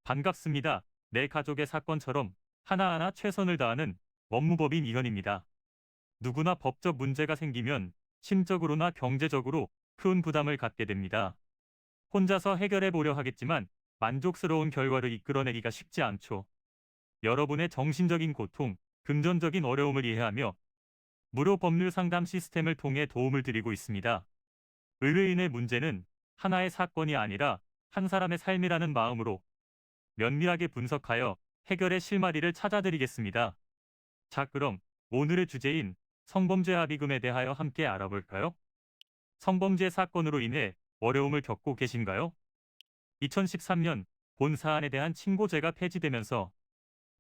반갑습니다. 내 가족의 사건처럼 하나하나 최선을 다하는 법무법인 이현입니다. 누구나 법적 문제가 생기면 심적으로나 경제적으로 큰 부담을 갖게 됩니다. 혼자서 해결해 보려 하겠지만 만족스러운 결과를 이끌어내기가 쉽지 않죠. 여러분의 정신적인 고통, 금전적인 어려움을 이해하며 무료 법률 상담 시스템을 통해 도움을 드리고 있습니다. 의뢰인의 문제는 하나의 사건이 아니라 한 사람의 삶이라는 마음으로 면밀하게 분석하여 해결의 실마리를 찾아드리겠습니다. 자, 그럼 오늘의 주제인 성범죄 합의금에 대하여 함께 알아볼까요? 성범죄 사건으로 인해 어려움을 겪고 계신가요? 2013년 본 사안에 대한 친고죄가 폐지되면서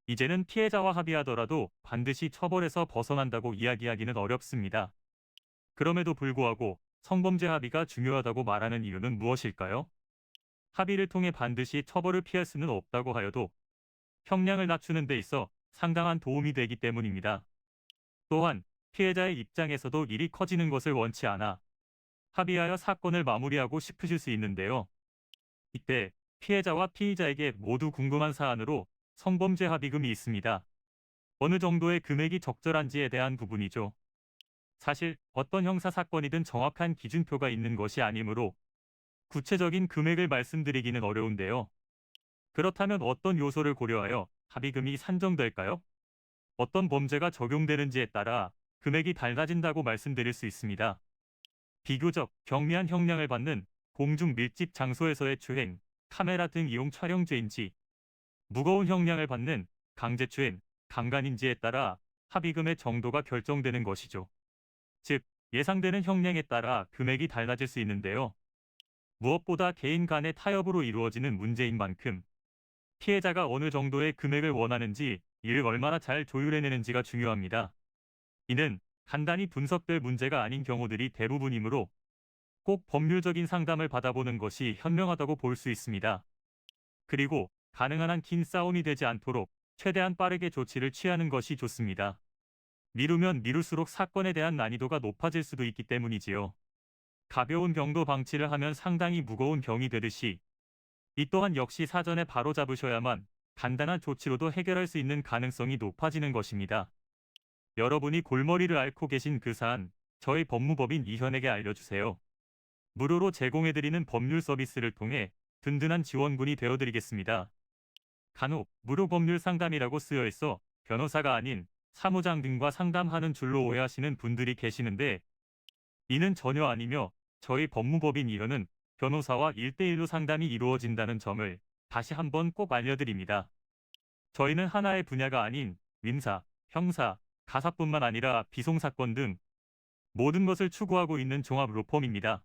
이제는 피해자와 합의하더라도 반드시 처벌에서 벗어난다고 이야기하기는 어렵습니다. 그럼에도 불구하고 성범죄 합의가 중요하다고 말하는 이유는 무엇일까요? 합의를 통해 반드시 처벌을 피할 수는 없다고 하여도 형량을 낮추는 데 있어 상당한 도움이 되기 때문입니다. 또한 피해자의 입장에서도 일이 커지는 것을 원치 않아 합의하여 사건을 마무리하고 싶으실 수 있는데요. 이때 피해자와 피의자에게 모두 궁금한 사안으로 성범죄 합의금이 있습니다. 어느 정도의 금액이 적절한지에 대한 부분이죠. 사실 어떤 형사 사건이든 정확한 기준표가 있는 것이 아니므로 구체적인 금액을 말씀드리기는 어려운데요. 그렇다면 어떤 요소를 고려하여 합의금이 산정될까요? 어떤 범죄가 적용되는지에 따라 금액이 달라진다고 말씀드릴 수 있습니다. 비교적 경미한 형량을 받는 공중 밀집 장소에서의 추행, 카메라 등 이용 촬영죄인지 무거운 형량을 받는 강제추행, 강간인지에 따라 합의금의 정도가 결정되는 것이죠. 즉, 예상되는 형량에 따라 금액이 달라질 수 있는데요. 무엇보다 개인 간의 타협으로 이루어지는 문제인 만큼 피해자가 어느 정도의 금액을 원하는지 이를 얼마나 잘 조율해내는지가 중요합니다. 이는 간단히 분석될 문제가 아닌 경우들이 대부분이므로 꼭 법률적인 상담을 받아보는 것이 현명하다고 볼 수 있습니다. 그리고 가능한 한 긴 싸움이 되지 않도록 최대한 빠르게 조치를 취하는 것이 좋습니다. 미루면 미룰수록 사건에 대한 난이도가 높아질 수도 있기 때문이지요. 가벼운 경도 방치를 하면 상당히 무거운 병이 되듯이 이 또한 역시 사전에 바로 잡으셔야만 간단한 조치로도 해결할 수 있는 가능성이 높아지는 것입니다. 여러분이 골머리를 앓고 계신 그 사안, 저희 법무법인 이현에게 알려주세요. 무료로 제공해드리는 법률 서비스를 통해 든든한 지원군이 되어드리겠습니다. 간혹 무료 법률 상담이라고 쓰여 있어 변호사가 아닌 사무장 등과 상담하는 줄로 오해하시는 분들이 계시는데 이는 전혀 아니며 저희 법무법인 이현은 변호사와 1대1로 상담이 이루어진다는 점을 다시 한번 꼭 알려드립니다. 저희는 하나의 분야가 아닌 민사, 형사, 가사뿐만 아니라 비송사건 등 모든 것을 추구하고 있는 종합 로펌입니다.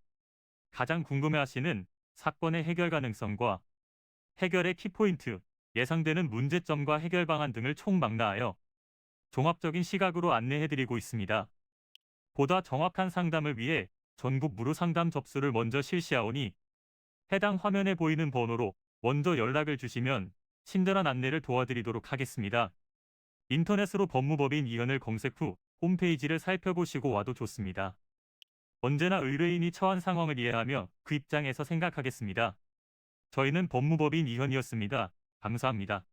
가장 궁금해하시는 사건의 해결 가능성과 해결의 키포인트, 예상되는 문제점과 해결 방안 등을 총망라하여 종합적인 시각으로 안내해드리고 있습니다. 보다 정확한 상담을 위해 전국 무료 상담 접수를 먼저 실시하오니 해당 화면에 보이는 번호로 먼저 연락을 주시면 친절한 안내를 도와드리도록 하겠습니다. 인터넷으로 법무법인 이현을 검색 후 홈페이지를 살펴보시고 와도 좋습니다. 언제나 의뢰인이 처한 상황을 이해하며 그 입장에서 생각하겠습니다. 저희는 법무법인 이현이었습니다. 감사합니다.